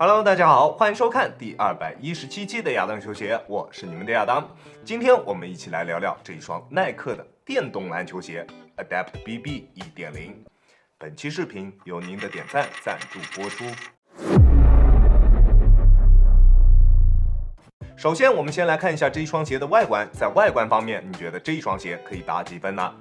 Hello， 大家好，欢迎收看第217期的亚当球鞋，我是你们的亚当。今天我们一起来聊聊这一双耐克的电动篮球鞋 Adapt BB 1.0。本期视频由您的点赞赞助播出。首先，我们先来看一下这一双鞋的外观。在外观方面，你觉得这一双鞋可以打几分呢？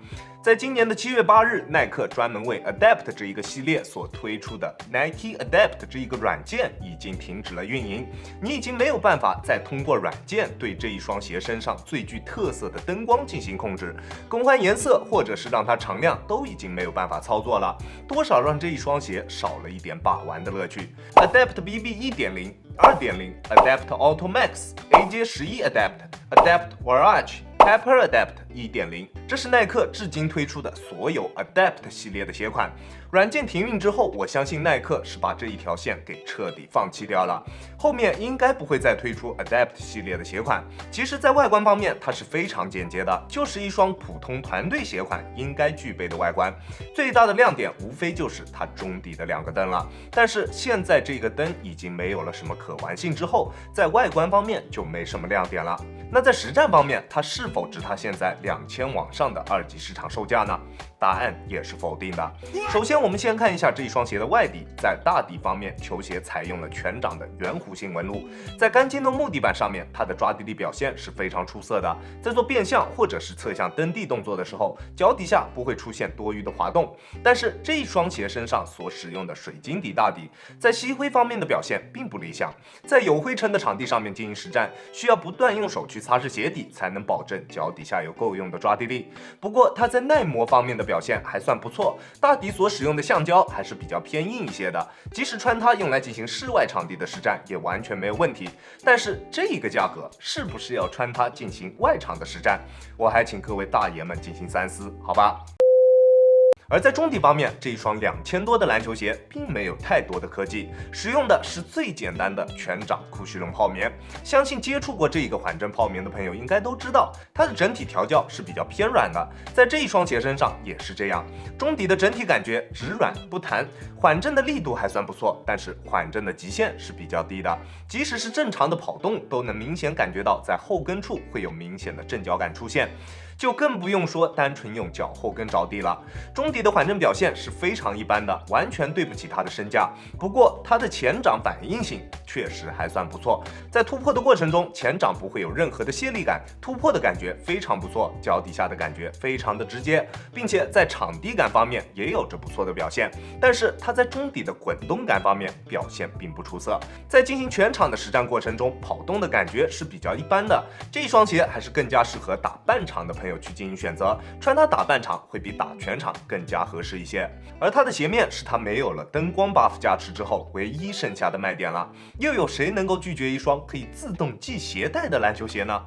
在今年的7月8日，耐克专门为 Adapt 这一个系列所推出的 Nike Adapt 这一个软件已经停止了运营，你已经没有办法再通过软件对这一双鞋身上最具特色的灯光进行控制，更换颜色或者是让它常亮都已经没有办法操作了，多少让这一双鞋少了一点把玩的乐趣。Adapt BB 1.0、2.0、Adapt Auto Max、AJ11 Adapt、Adapt Voyage、Hyper Adapt 1.0， 这是耐克至今推出的所有 Adapt 系列的鞋款。软件停运之后，我相信耐克是把这一条线给彻底放弃掉了，后面应该不会再推出 Adapt 系列的鞋款。其实，在外观方面，它是非常简洁的，就是一双普通团队鞋款应该具备的外观。最大的亮点无非就是它中底的2个灯了，但是现在这个灯已经没有了什么可玩性之后，在外观方面就没什么亮点了。那在实战方面，它是否值它现在2000往上的2级市场售价呢？答案也是否定的。首先，我们先看一下这一双鞋的外底，在大底方面，球鞋采用了全掌的圆弧形纹路，在干净的木地板上面，它的抓地力表现是非常出色的。在做变向或者是侧向蹬地动作的时候，脚底下不会出现多余的滑动。但是这一双鞋身上所使用的水晶底大底，在吸灰方面的表现并不理想。在有灰尘的场地上面进行实战，需要不断用手去擦拭鞋底，才能保证脚底下有够用的抓地力。不过它在耐磨方面的表现还算不错，大底所使用的橡胶还是比较偏硬一些的，即使穿它用来进行室外场地的实战也完全没有问题。但是这个价格是不是要穿它进行外场的实战？我还请各位大爷们进行三思，好吧？而在中底方面，这一双2000多的篮球鞋并没有太多的科技，使用的是最简单的全掌库须绒泡棉。相信接触过这个缓震泡棉的朋友应该都知道，它的整体调教是比较偏软的，在这一双鞋身上也是这样。中底的整体感觉直软不弹，缓震的力度还算不错，但是缓震的极限是比较低的，即使是正常的跑动都能明显感觉到在后跟处会有明显的震脚感出现。就更不用说单纯用脚后跟着地了，中底的缓震表现是非常一般的，完全对不起它的身价。不过它的前掌反应性确实还算不错，在突破的过程中，前掌不会有任何的泄力感，突破的感觉非常不错，脚底下的感觉非常的直接，并且在场地感方面也有着不错的表现。但是它在中底的滚动感方面表现并不出色，在进行全场的实战过程中，跑动的感觉是比较一般的。这一双鞋还是更加适合打半场的朋友去进行选择，穿它打半场会比打全场更加合适一些。而它的鞋面是它没有了灯光 buff 加持之后唯一剩下的卖点了，又有谁能够拒绝一双可以自动系鞋带的篮球鞋呢？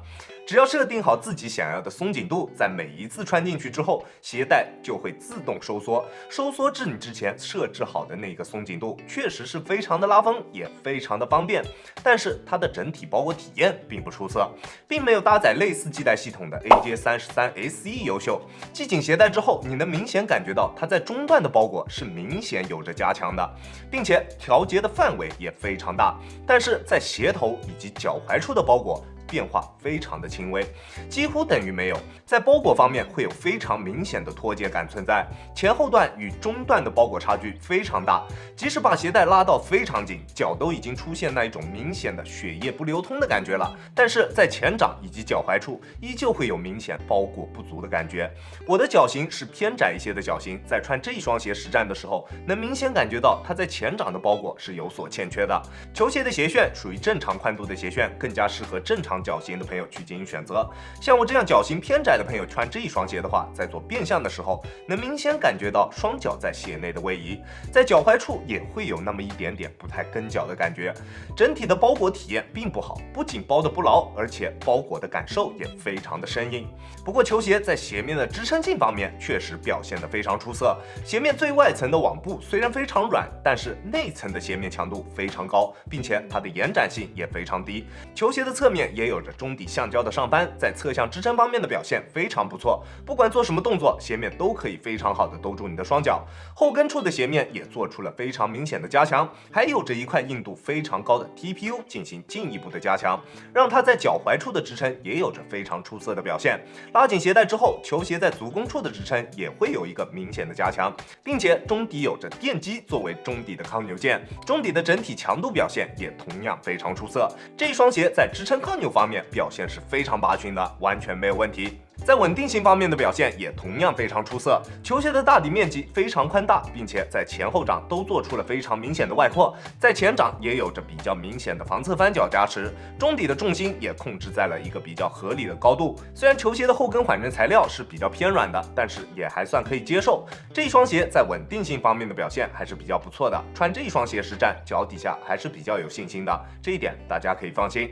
只要设定好自己想要的松紧度，在每一次穿进去之后，鞋带就会自动收缩，收缩至你之前设置好的那个松紧度，确实是非常的拉风，也非常的方便。但是它的整体包裹体验并不出色，并没有搭载类似系带系统的 AJ33 SE 优秀。系紧鞋带之后，你能明显感觉到它在中段的包裹是明显有着加强的，并且调节的范围也非常大。但是在鞋头以及脚踝处的包裹变化非常的轻微，几乎等于没有。在包裹方面会有非常明显的脱节感存在，前后段与中段的包裹差距非常大，即使把鞋带拉到非常紧，脚都已经出现那一种明显的血液不流通的感觉了，但是在前掌以及脚踝处依旧会有明显包裹不足的感觉。我的脚型是偏窄一些的脚型，在穿这一双鞋实战的时候，能明显感觉到它在前掌的包裹是有所欠缺的。球鞋的鞋楦属于正常宽度的鞋楦，更加适合正常脚型的朋友去进行选择。像我这样脚型偏窄的朋友穿这一双鞋的话，在做变向的时候，能明显感觉到双脚在鞋内的位移，在脚踝处也会有那么一点点不太跟脚的感觉。整体的包裹体验并不好，不仅包得不牢，而且包裹的感受也非常的生硬。不过球鞋在鞋面的支撑性方面确实表现得非常出色。鞋面最外层的网布虽然非常软，但是内层的鞋面强度非常高，并且它的延展性也非常低。球鞋的侧面也也有着中底橡胶的上帆，在侧向支撑方面的表现非常不错，不管做什么动作，鞋面都可以非常好的兜住你的双脚。后跟处的鞋面也做出了非常明显的加强，还有着一块硬度非常高的 TPU 进行进一步的加强，让它在脚踝处的支撑也有着非常出色的表现。拉紧鞋带之后，球鞋在足弓处的支撑也会有一个明显的加强，并且中底有着电机作为中底的抗扭件，中底的整体强度表现也同样非常出色。这一双鞋在支撑抗扭方面表现是非常拔群的，完全没有问题。在稳定性方面的表现也同样非常出色，球鞋的大底面积非常宽大，并且在前后掌都做出了非常明显的外扩，在前掌也有着比较明显的防侧翻角加持，中底的重心也控制在了一个比较合理的高度。虽然球鞋的后跟缓震材料是比较偏软的，但是也还算可以接受。这一双鞋在稳定性方面的表现还是比较不错的，穿这一双鞋实战，脚底下还是比较有信心的，这一点大家可以放心。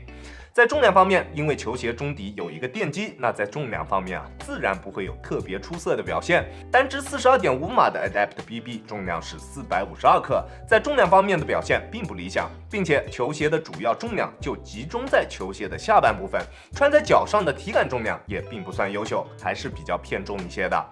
在重量方面，因为球鞋中底有一个电机，那在重量方面自然不会有特别出色的表现。单支42.5码的 Adapt BB 重量是452克，在重量方面的表现并不理想，并且球鞋的主要重量就集中在球鞋的下半部分，穿在脚上的体感重量也并不算优秀，还是比较偏重一些的。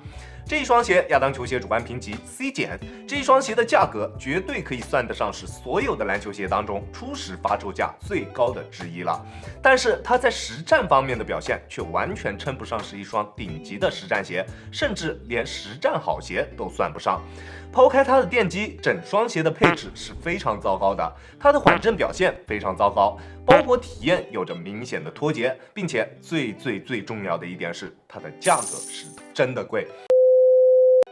这一双鞋亚当球鞋主观评级 C 减，这一双鞋的价格绝对可以算得上是所有的篮球鞋当中初始发售价最高的之一了。但是它在实战方面的表现却完全称不上是一双顶级的实战鞋，甚至连实战好鞋都算不上。抛开它的电机，整双鞋的配置是非常糟糕的，它的缓震表现非常糟糕，包裹体验有着明显的脱节，并且最重要的一点是，它的价格是真的贵。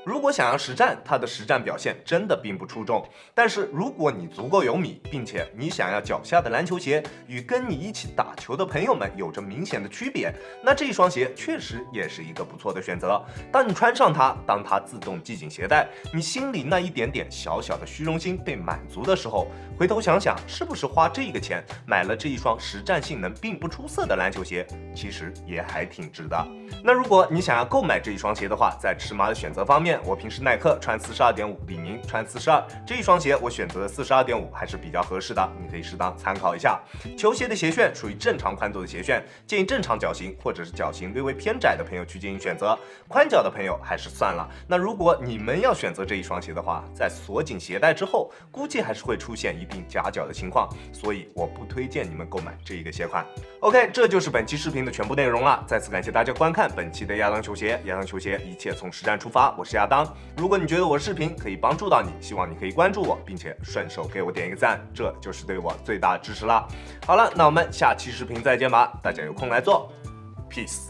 如果想要实战，它的实战表现真的并不出众。但是如果你足够有米，并且你想要脚下的篮球鞋与跟你一起打球的朋友们有着明显的区别，那这一双鞋确实也是一个不错的选择。当你穿上它，当它自动系紧鞋带，你心里那一点点小小的虚荣心被满足的时候，回头想想，是不是花这个钱买了这一双实战性能并不出色的篮球鞋，其实也还挺值的。那如果你想要购买这一双鞋的话，在尺码的选择方面，我平时耐克穿42.5，李宁穿42，这一双鞋我选择的42.5还是比较合适的，你可以适当参考一下。球鞋的鞋楦属于正常宽度的鞋楦，建议正常脚型或者是脚型略微偏窄的朋友去进行选择，宽脚的朋友还是算了。那如果你们要选择这一双鞋的话，在锁紧鞋带之后，估计还是会出现一定夹脚的情况，所以我不推荐你们购买这一个鞋款。OK， 这就是本期视频的全部内容了。再次感谢大家观看本期的亚当球鞋，亚当球鞋一切从实战出发，我是亚当。如果你觉得我的视频可以帮助到你，希望你可以关注我，并且顺手给我点一个赞，这就是对我最大的支持啦。好了，那我们下期视频再见吧，大家有空来做 ，peace。